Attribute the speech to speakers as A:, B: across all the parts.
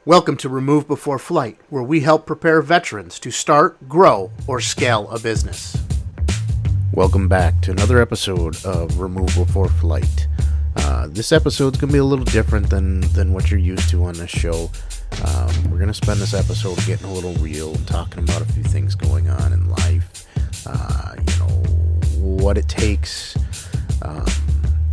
A: Welcome to Remove Before Flight, where we help prepare veterans to start, grow, or scale a business. Welcome back to another episode of Remove Before Flight. This episode's going to be a little different than what you're used to on this show. We're going to spend this episode getting a little real and talking about a few things going on in life, what it takes.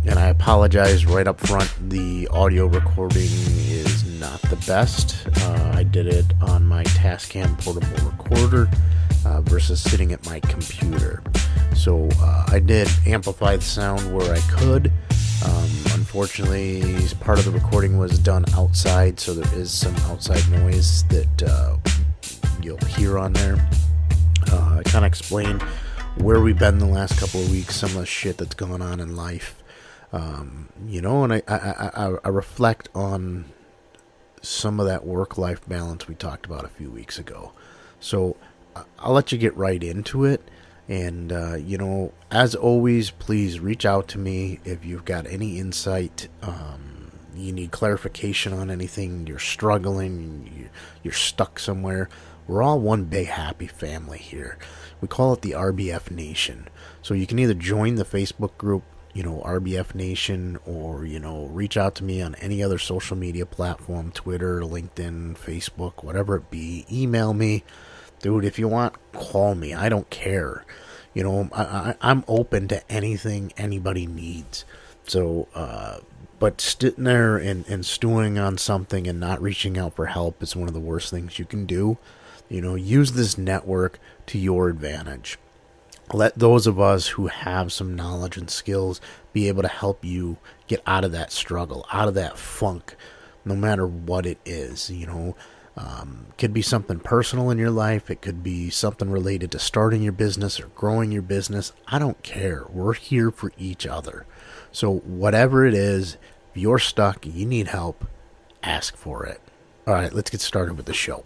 A: And I apologize right up front, the audio recording is not the best. I did it on my Tascam portable recorder versus sitting at my computer. So I did amplify the sound where I could. Unfortunately, part of the recording was done outside, so there is some outside noise that you'll hear on there. I kind of explained where we've been the last couple of weeks, some of the shit that's going on in life. And I reflect on some of that work-life balance we talked about a few weeks ago. So I'll let you get right into it. And, as always, please reach out to me if you've got any insight, you need clarification on anything, you're struggling, you're stuck somewhere. We're all one big happy family here. We call it the RBF Nation. So you can either join the Facebook group, RBF Nation, or, reach out to me on any other social media platform, Twitter, LinkedIn, Facebook, whatever it be. Email me. Dude, if you want, call me. I don't care. I'm open to anything anybody needs. So, but sitting there and stewing on something and not reaching out for help is one of the worst things you can do. Use this network to your advantage. Let those of us who have some knowledge and skills be able to help you get out of that struggle, out of that funk, no matter what it is. Could be something personal in your life. It could be something related to starting your business or growing your business. I don't care. We're here for each other. So whatever it is, if you're stuck, you need help, ask for it. All right, let's get started with the show.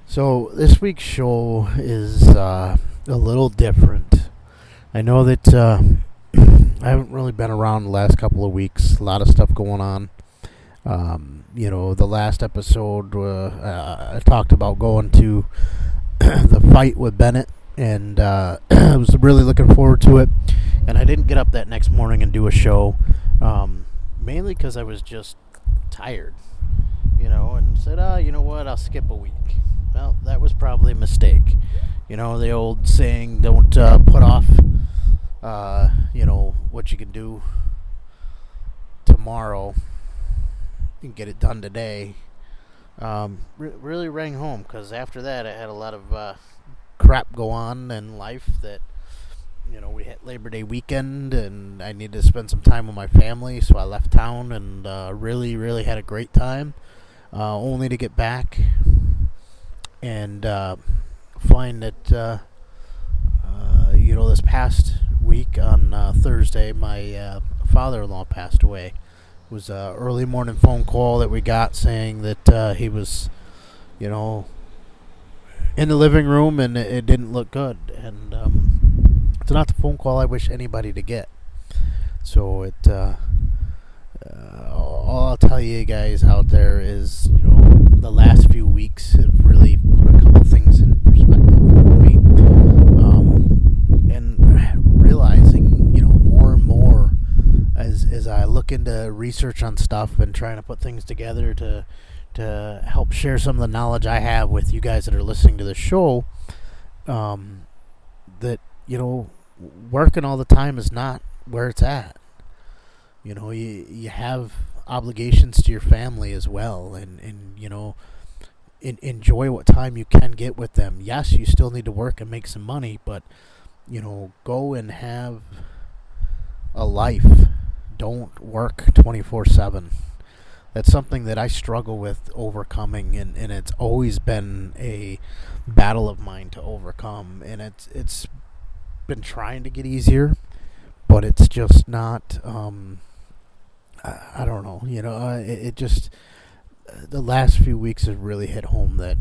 A: So this week's show is a little different. I know that I haven't really been around the last couple of weeks. A lot of stuff going on. The last episode I talked about going to the fight with Bennett, and I was really looking forward to it. And I didn't get up that next morning and do a show, mainly because I was just tired, and said, you know what, I'll skip a week. Well, that was probably a mistake. The old saying, don't put off, what you can do tomorrow and get it done today. Really rang home, because after that I had a lot of crap go on in life that, we hit Labor Day weekend and I needed to spend some time with my family, so I left town and really had a great time, only to get back and find that this past week on Thursday my father-in-law passed away. It was an early morning phone call that we got saying that he was in the living room and it didn't look good, and it's not the phone call I wish anybody to get. So all I'll tell you guys out there is, the last few weeks have really put a couple things in perspective for me, and realizing, more and more as I look into research on stuff and trying to put things together to help share some of the knowledge I have with you guys that are listening to the show, that, working all the time is not where it's at. You have obligations to your family as well, and enjoy what time you can get with them. Yes, you still need to work and make some money, but, go and have a life. Don't work 24/7. That's something that I struggle with overcoming, and it's always been a battle of mine to overcome, and it's been trying to get easier, but it's just not, I don't know, it just, the last few weeks have really hit home that,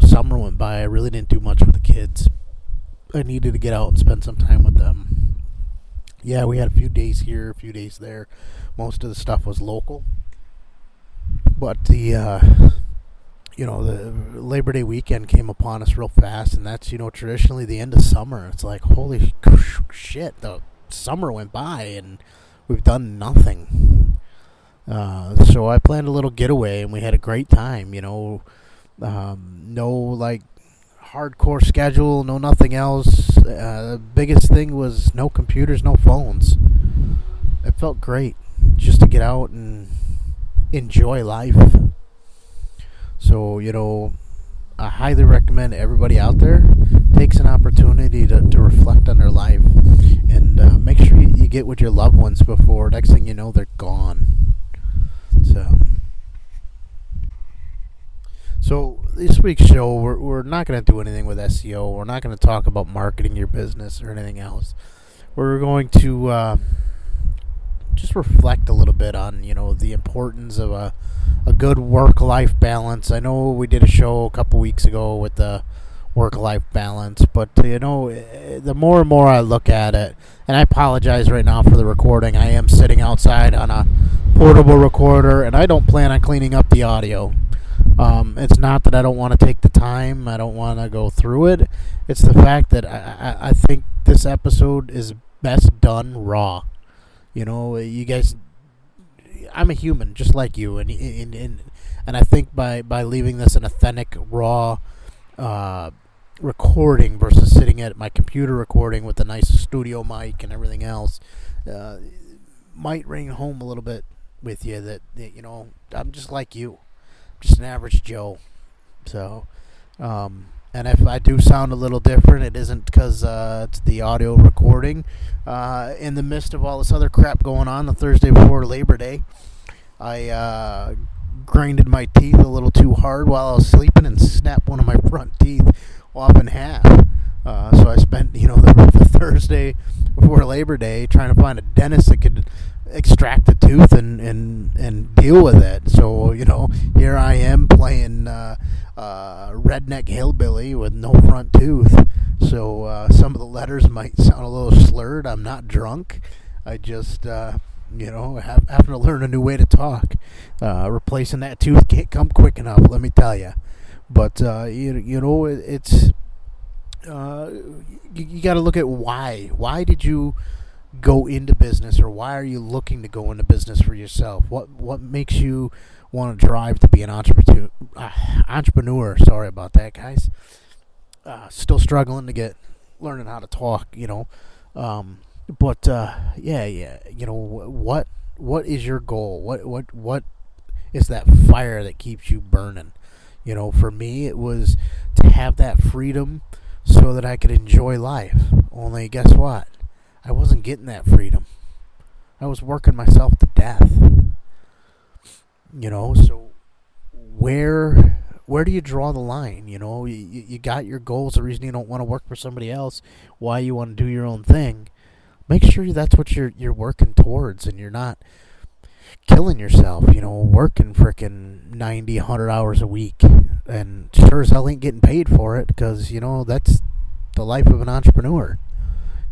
A: summer went by, I really didn't do much with the kids. I needed to get out and spend some time with them. Yeah, we had a few days here, a few days there. Most of the stuff was local. But the Labor Day weekend came upon us real fast, and that's, traditionally the end of summer. It's like, holy shit, the summer went by and we've done nothing. So I planned a little getaway, and we had a great time. No like hardcore schedule, no nothing else. The biggest thing was no computers, no phones. It felt great just to get out and enjoy life. So, I highly recommend everybody out there takes an opportunity to reflect on their life, and make sure you get with your loved ones before next thing you know they're gone. So this week's show, we're not going to do anything with SEO. We're not going to talk about marketing your business or anything else. We're going to just reflect a little bit on, the importance of a good work-life balance. I know we did a show a couple weeks ago with the work-life balance, but, the more and more I look at it, and I apologize right now for the recording. I am sitting outside on a portable recorder, and I don't plan on cleaning up the audio. It's not that I don't want to take the time. I don't want to go through it. It's the fact that I think this episode is best done raw. You guys, I'm a human just like you, and I think by leaving this an authentic, raw recording versus sitting at my computer recording with a nice studio mic and everything else, might ring home a little bit with you that I'm just like you. Just an average Joe. So, and if I do sound a little different, it isn't because it's the audio recording. In the midst of all this other crap going on the Thursday before Labor Day, I grinded my teeth a little too hard while I was sleeping and snapped one of my front teeth off in half. So I spent, the Thursday before Labor Day trying to find a dentist that could extract the tooth and deal with it. So, here I am playing redneck hillbilly with no front tooth. So some of the letters might sound a little slurred. I'm not drunk. I just, have to learn a new way to talk. Replacing that tooth can't come quick enough, let me tell you. But, it's... you got to look at why. Why did you go into business, or why are you looking to go into business for yourself? What makes you want to drive to be an entrepreneur? Sorry about that, guys. Still struggling to learning how to talk, But what is your goal? What is that fire that keeps you burning? For me, it was to have that freedom so that I could enjoy life. Only guess what? I wasn't getting that freedom. I was working myself to death. So where do you draw the line? You got your goals, the reason you don't want to work for somebody else, why you want to do your own thing. Make sure that's what you're working towards, and you're not killing yourself, working frickin' 90, 100 hours a week. And sure as hell ain't getting paid for it, because, that's the life of an entrepreneur.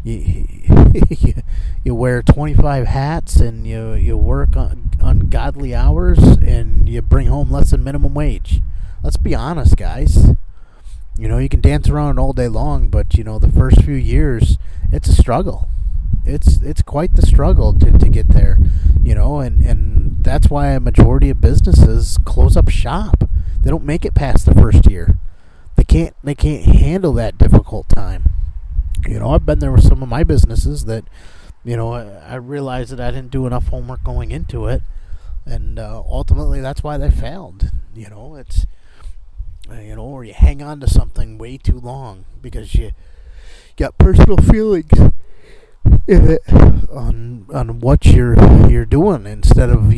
A: You wear 25 hats, and you work on ungodly hours, and you bring home less than minimum wage. Let's be honest, guys. You can dance around all day long, but, the first few years, it's a struggle. It's quite the struggle to get there, and that's why a majority of businesses close up shop. They don't make it past the first year. They can't handle that difficult time. I've been there with some of my businesses that, I realized that I didn't do enough homework going into it, and ultimately that's why they failed. It's, or you hang on to something way too long because you got personal feelings on what you're doing, instead of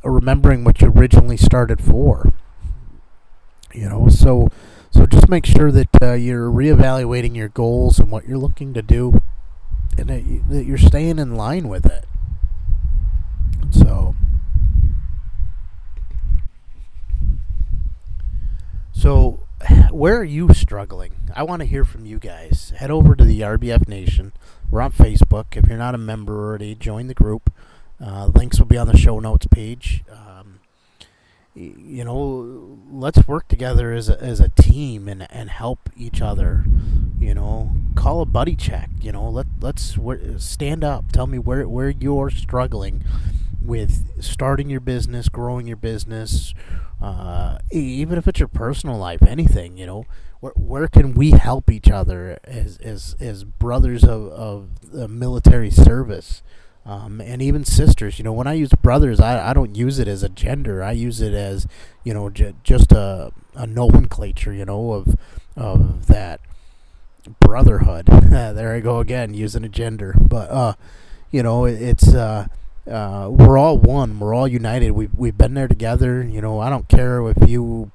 A: remembering what you originally started for. So just make sure that you're reevaluating your goals and what you're looking to do, and that you're staying in line with it. So where are you struggling? I want to hear from you guys. Head over to the RBF Nation. We're on Facebook. If you're not a member already, join the group. Links will be on the show notes page. let's work together as a team and help each other. Call a buddy check. Let's stand up. Tell me where you're struggling with starting your business, growing your business, even if it's your personal life, anything. Where can we help each other as brothers of the military service? And even sisters. When I use brothers, I don't use it as a gender. I use it as, just a nomenclature, of that brotherhood. There I go again, using a gender. But, it's, we're all one. We're all united. We've been there together. I don't care if you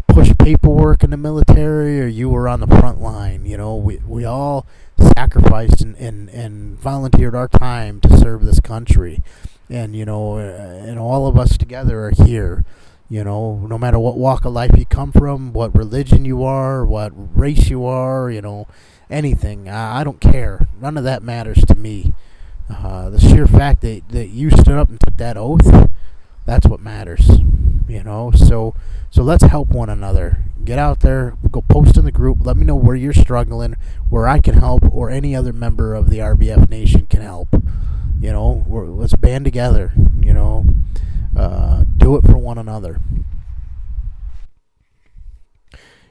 A: push paperwork in the military or you were on the front line. We all sacrificed and volunteered our time to serve this country, and and all of us together are here. No matter what walk of life you come from, what religion you are, what race you are, anything. I don't care. None of that matters to me. The sheer fact that you stood up and took that oath, that's what matters. So let's help one another. Get out there, go post in the group, let me know where you're struggling, where I can help, or any other member of the RBF Nation can help. Let's band together, do it for one another.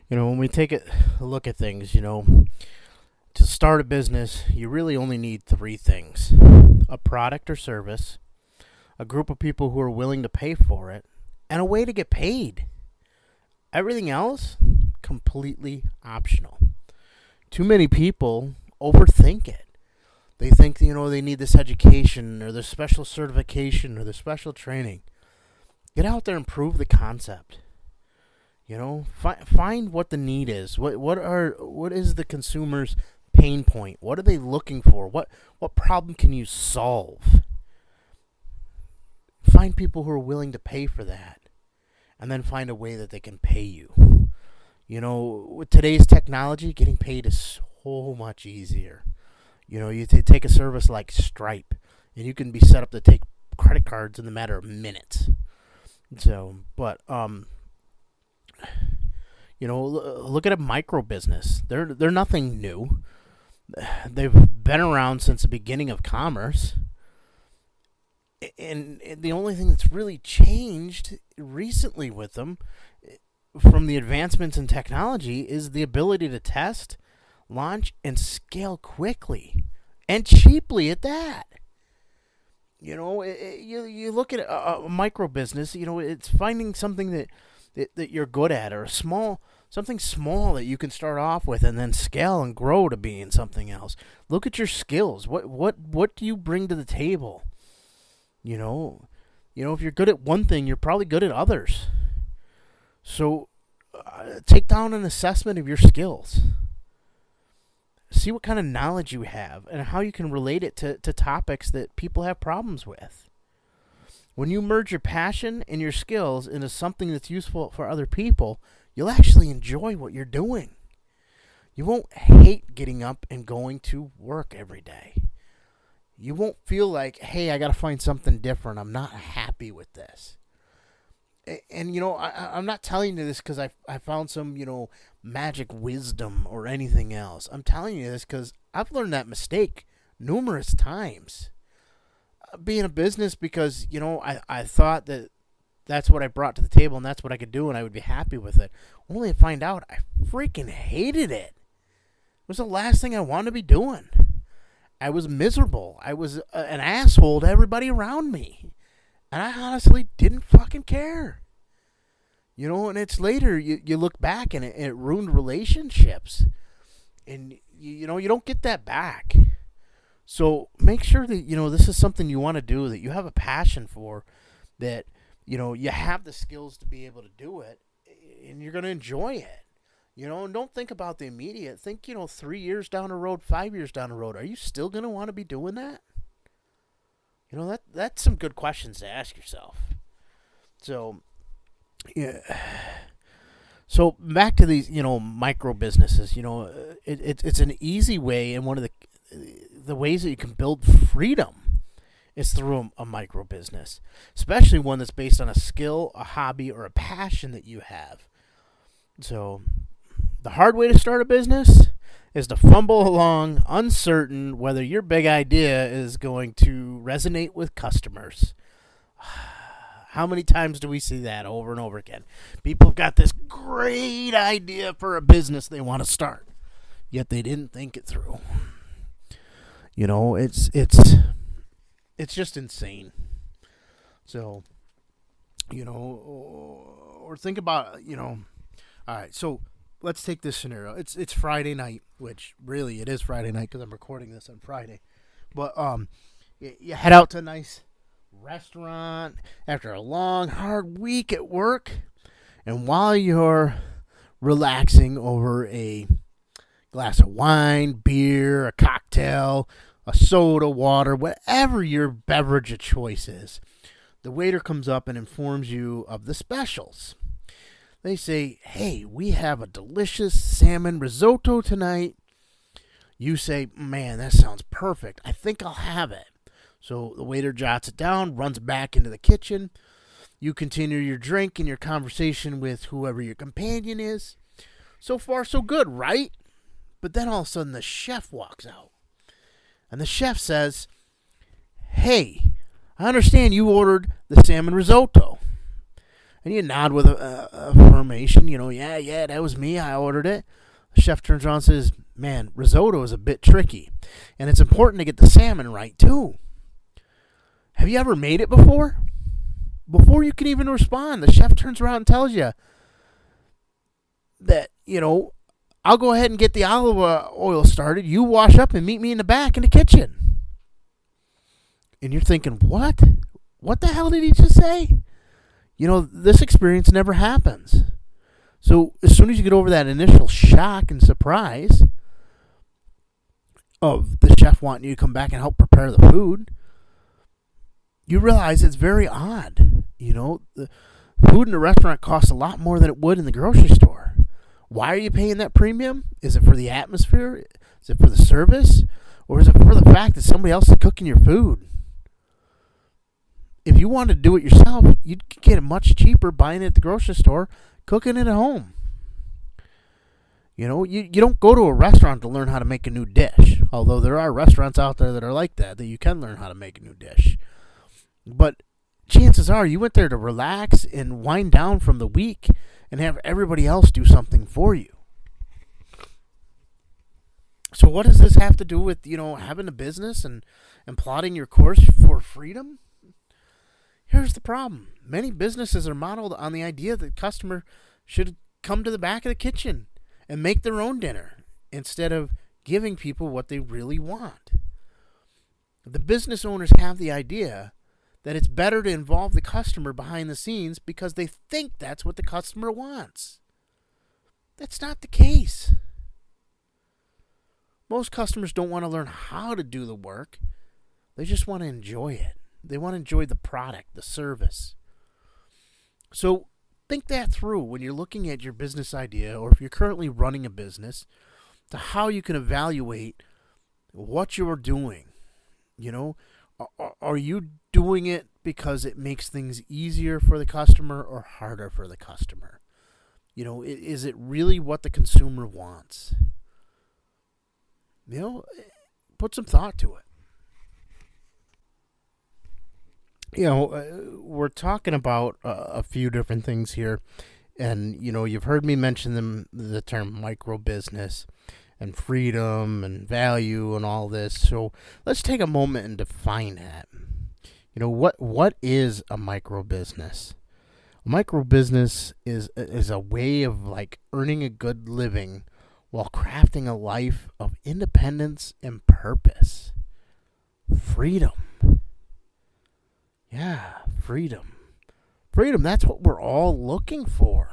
A: When we take a look at things, to start a business, you really only need 3 things: a product or service, a group of people who are willing to pay for it, and a way to get paid. Everything else, completely optional. Too many people overthink it. They think, they need this education or this special certification or this special training. Get out there and prove the concept. Find what the need is. What is the consumer's pain point? What are they looking for? What problem can you solve? Find people who are willing to pay for that, and then find a way that they can pay you. With today's technology, getting paid is so much easier. You take a service like Stripe, and you can be set up to take credit cards in a matter of minutes. But look at a micro business. They're nothing new. They've been around since the beginning of commerce. And the only thing that's really changed recently with them, from the advancements in technology, is the ability to test, launch, and scale quickly and cheaply at that. You look at a micro business. It's finding something that you're good at, or something small that you can start off with and then scale and grow to being something else. Look at your skills. What do you bring to the table? If you're good at one thing, you're probably good at others. So take down an assessment of your skills. See what kind of knowledge you have and how you can relate it to topics that people have problems with. When you merge your passion and your skills into something that's useful for other people, you'll actually enjoy what you're doing. You won't hate getting up and going to work every day. You won't feel like, hey, I got to find something different. I'm not happy with this. And I'm not telling you this because I found some, magic wisdom or anything else. I'm telling you this because I've learned that mistake numerous times. Being a business because, I thought that's what I brought to the table and that's what I could do and I would be happy with it. Only to find out I freaking hated it. It was the last thing I wanted to be doing. I was miserable. I was an asshole to everybody around me. And I honestly didn't fucking care. And it's later, you look back and it ruined relationships. And, you don't get that back. So make sure that, this is something you want to do, that you have a passion for, that, you have the skills to be able to do it, and you're going to enjoy it. And don't think about the immediate. Think, 3 years down the road, 5 years down the road. Are you still going to want to be doing that? That's some good questions to ask yourself. So, yeah. So back to these, micro businesses. It's an easy way, and one of the ways that you can build freedom is through a micro business, especially one that's based on a skill, a hobby, or a passion that you have. So the hard way to start a business is to fumble along, uncertain whether your big idea is going to resonate with customers. How many times do we see that over and over again? People have got this great idea for a business they want to start, yet they didn't think it through. It's just insane. So, or think about, all right, so let's take this scenario. It's Friday night, which really it is Friday night because I'm recording this on Friday. But you head out to a nice restaurant after a long, hard week at work, and while you're relaxing over a glass of wine, beer, a cocktail, a soda, water, whatever your beverage of choice is, the waiter comes up and informs you of the specials. They say, hey, we have a delicious salmon risotto tonight. You say, man, that sounds perfect. I think I'll have it. So the waiter jots it down, runs back into the kitchen. You continue your drink and your conversation with whoever your companion is. So far, so good, right? But then all of a sudden, the chef walks out. And the chef says, hey, I understand you ordered the salmon risotto. And you nod with affirmation, yeah, that was me, I ordered it. The chef turns around and says, man, risotto is a bit tricky. And it's important to get the salmon right, too. Have you ever made it before? Before you can even respond, the chef turns around and tells you that, I'll go ahead and get the olive oil started. You wash up and meet me in the back in the kitchen. And you're thinking, what? What the hell did he just say? This experience never happens. So as soon as you get over that initial shock and surprise of the chef wanting you to come back and help prepare the food, you realize it's very odd. The food in the restaurant costs a lot more than it would in the grocery store. Why are you paying that premium? Is it for the atmosphere? Is it for the service? Or is it for the fact that somebody else is cooking your food? If you wanted to do it yourself, you'd get it much cheaper buying it at the grocery store, cooking it at home. You don't go to a restaurant to learn how to make a new dish, although there are restaurants out there that are like that you can learn how to make a new dish. But chances are you went there to relax and wind down from the week and have everybody else do something for you. So what does this have to do with, having a business and plotting your course for freedom? Here's the problem. Many businesses are modeled on the idea that the customer should come to the back of the kitchen and make their own dinner instead of giving people what they really want. The business owners have the idea that it's better to involve the customer behind the scenes because they think that's what the customer wants. That's not the case. Most customers don't want to learn how to do the work. They just want to enjoy it. They want to enjoy the product, the service. So think that through when you're looking at your business idea, or if you're currently running a business, to how you can evaluate what you're doing. Are you doing it because it makes things easier for the customer or harder for the customer? Is it really what the consumer wants? Put some thought to it. We're talking about a few different things here, and you've heard me mention the term micro business and freedom and value and all this. So let's take a moment and define that. What is a micro business? A micro business is a way of earning a good living while crafting a life of independence and purpose. Freedom. Yeah, freedom. Freedom, that's what we're all looking for.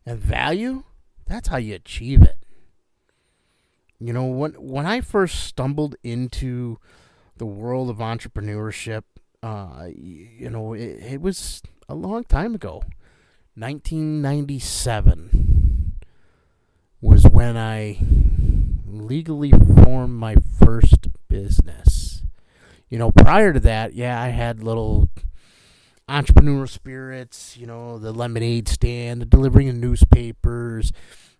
A: And value, that's how you achieve it. When I first stumbled into the world of entrepreneurship, it was a long time ago. 1997 was when I legally formed my first business. Prior to that, yeah, I had little entrepreneur spirits, the lemonade stand, the delivering of newspapers,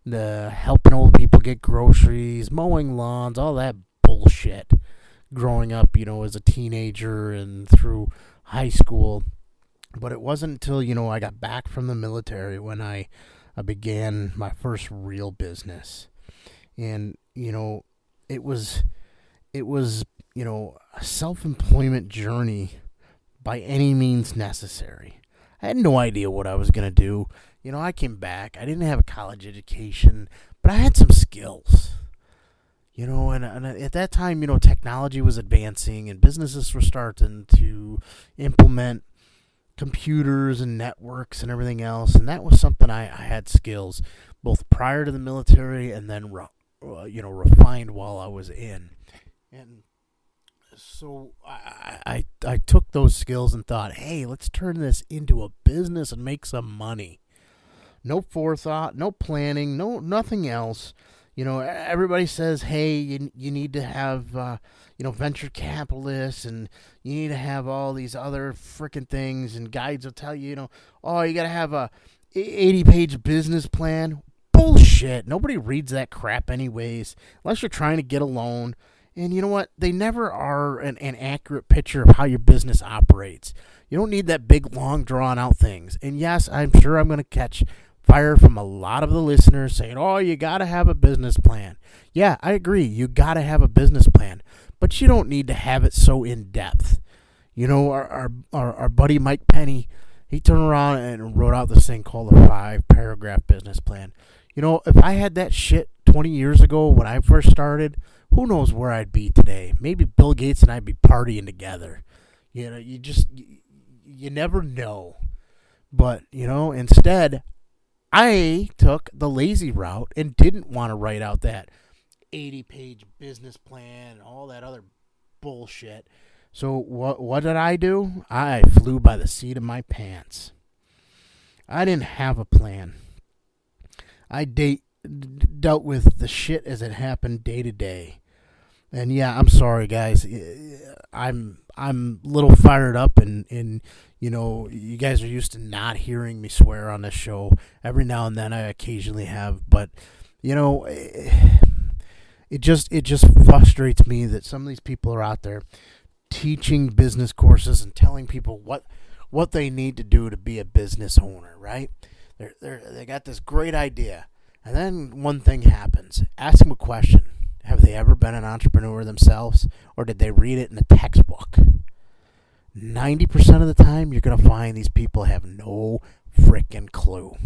A: the helping old people get groceries, mowing lawns, all that bullshit growing up, as a teenager and through high school. But it wasn't until, I got back from the military when I began my first real business. And, it was, a self-employment journey by any means necessary. I had no idea what I was going to do. I came back. I didn't have a college education, but I had some skills. And at that time, technology was advancing and businesses were starting to implement computers and networks and everything else. And that was something I had skills both prior to the military and then, refined while I was in. And so I took those skills and thought, hey, let's turn this into a business and make some money. No forethought, no planning, nothing else. Everybody says, hey, you need to have, venture capitalists and you need to have all these other freaking things, and guides will tell you, you got to have a 80-page business plan. Bullshit. Nobody reads that crap anyways, unless you're trying to get a loan. And you know what? They never are an accurate picture of how your business operates. You don't need that big, long, drawn-out things. And yes, I'm sure I'm going to catch fire from a lot of the listeners saying, oh, you got to have a business plan. Yeah, I agree. You got to have a business plan. But you don't need to have it so in-depth. Our buddy Mike Penny, he turned around and wrote out this thing called a 5-paragraph business plan. If I had that shit 20 years ago when I first started, who knows where I'd be today? Maybe Bill Gates and I'd be partying together. You never know. But, instead, I took the lazy route and didn't want to write out that 80-page business plan and all that other bullshit. So what did I do? I flew by the seat of my pants. I didn't have a plan. I dealt with the shit as it happened day to day. And yeah, I'm sorry, guys. I'm a little fired up, and you guys are used to not hearing me swear on this show. Every now and then I occasionally have, but it just frustrates me that some of these people are out there teaching business courses and telling people what they need to do to be a business owner, right? They got this great idea, and then one thing happens. Ask them a question. Have they ever been an entrepreneur themselves, or did they read it in a textbook? 90% of the time, you're going to find these people have no freaking clue.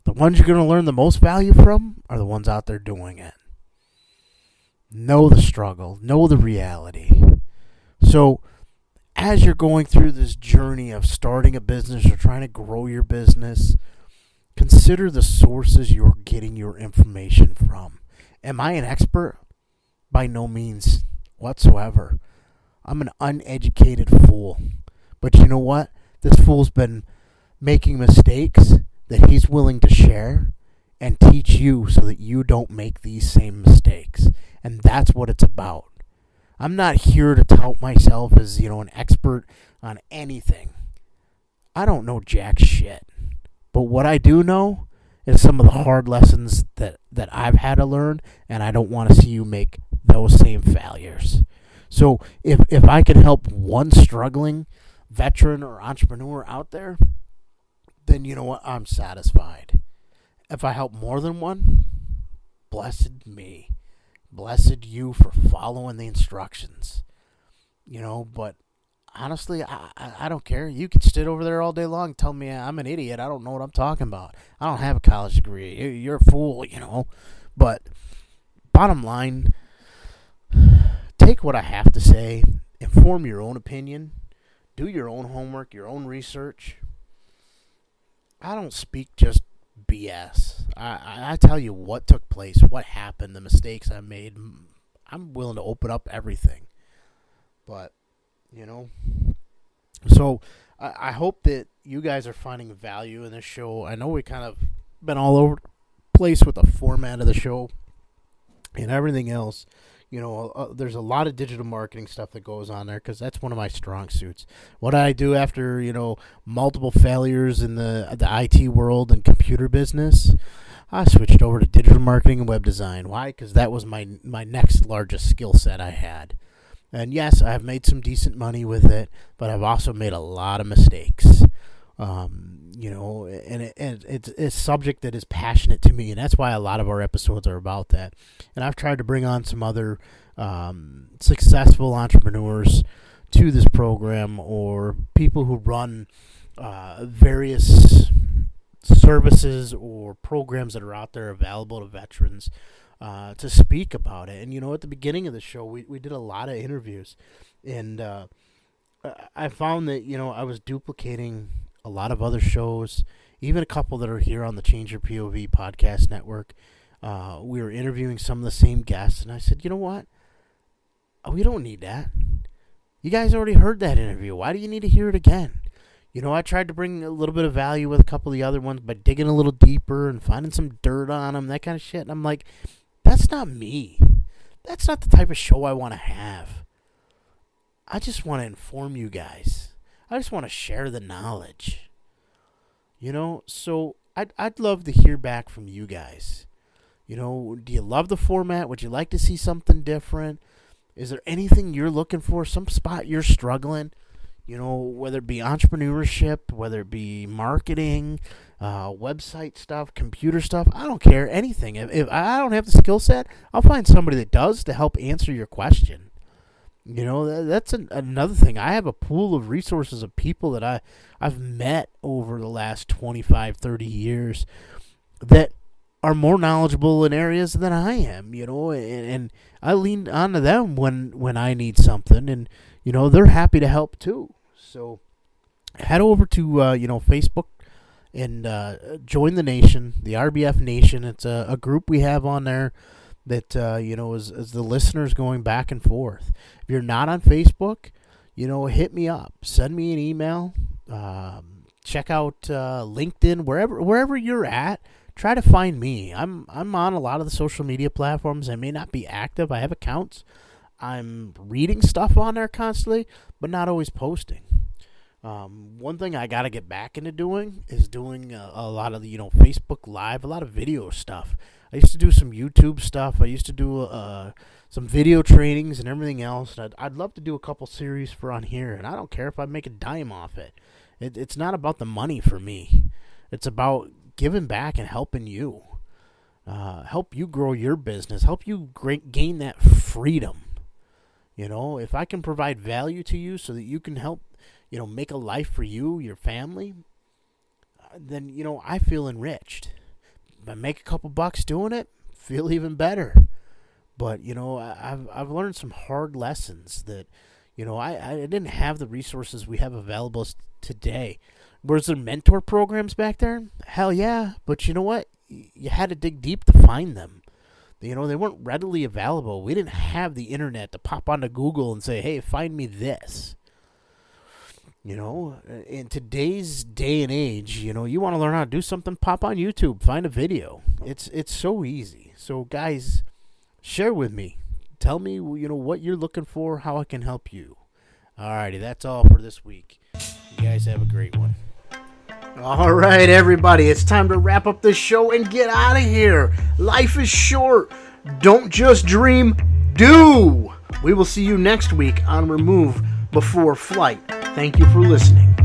A: The ones you're going to learn the most value from are the ones out there doing it. Know the struggle. Know the reality. So, as you're going through this journey of starting a business or trying to grow your business, consider the sources you're getting your information from. Am I an expert? By no means whatsoever. I'm an uneducated fool. But you know what? This fool's been making mistakes that he's willing to share and teach you so that you don't make these same mistakes. And that's what it's about. I'm not here to tout myself as, an expert on anything. I don't know jack shit. But what I do know is some of the hard lessons that I've had to learn, and I don't want to see you make those same failures. So if I can help one struggling veteran or entrepreneur out there, then you know what? I'm satisfied. If I help more than one, blessed me. Blessed you for following the instructions. But honestly, I don't care. You could sit over there all day long and tell me I'm an idiot. I don't know what I'm talking about. I don't have a college degree. You're a fool, But bottom line, take what I have to say, inform your own opinion, do your own homework, your own research. I don't speak just BS. I tell you what took place, what happened, the mistakes I made. I'm willing to open up everything. But, so I hope that you guys are finding value in this show. I know we kind of been all over the place with the format of the show and everything else. there's a lot of digital marketing stuff that goes on there because that's one of my strong suits. What I do after, multiple failures in the IT world and computer business, I switched over to digital marketing and web design. Why? Because that was my next largest skill set I had. And yes, I've made some decent money with it, but I've also made a lot of mistakes. It's a subject that is passionate to me, and that's why a lot of our episodes are about that. And I've tried to bring on some other successful entrepreneurs to this program, or people who run various services or programs that are out there available to veterans to speak about it. And, at the beginning of the show, we did a lot of interviews, and I found that, I was duplicating a lot of other shows, even a couple that are here on the Change Your POV podcast network. We were interviewing some of the same guests, and I said, you know what? We don't need that. You guys already heard that interview. Why do you need to hear it again? I tried to bring a little bit of value with a couple of the other ones by digging a little deeper and finding some dirt on them, that kind of shit. And I'm like, that's not me. That's not the type of show I want to have. I just want to inform you guys. I just want to share the knowledge. So I'd love to hear back from you guys. Do you love the format? Would you like to see something different? Is there anything you're looking for? Some spot you're struggling? Whether it be entrepreneurship, whether it be marketing, website stuff, computer stuff, I don't care, anything. If I don't have the skill set, I'll find somebody that does to help answer your question. That's another thing. I have a pool of resources of people that I've met over the last 25, 30 years that are more knowledgeable in areas than I am, and I lean onto them when I need something, and, they're happy to help too. So head over to, Facebook and join the nation, the RBF Nation. It's a group we have on there that, is the listeners going back and forth. If you're not on Facebook, hit me up. Send me an email. Check out LinkedIn, wherever you're at. Try to find me. I'm on a lot of the social media platforms. I may not be active. I have accounts. I'm reading stuff on there constantly, but not always posting. One thing I got to get back into doing is doing a lot of the, Facebook Live, a lot of video stuff. I used to do some YouTube stuff. I used to do some video trainings and everything else. I'd love to do a couple series for on here, and I don't care if I make a dime off it. It's not about the money for me. It's about giving back and helping you. Help you grow your business. Help you gain that freedom. If I can provide value to you so that you can help, make a life for you, your family, then, I feel enriched. If I make a couple bucks doing it, feel even better. But, I've learned some hard lessons that, I didn't have the resources we have available today. Was there mentor programs back there? Hell yeah. But you know what? You had to dig deep to find them. They weren't readily available. We didn't have the internet to pop onto Google and say, hey, find me this. In today's day and age, you want to learn how to do something, pop on YouTube, find a video. It's so easy. So guys, share with me. Tell me, what you're looking for, how I can help you. Alrighty, that's all for this week. You guys have a great one. All right, everybody, it's time to wrap up this show and get out of here. Life is short. Don't just dream, do. We will see you next week on Remove Before Flight. Thank you for listening.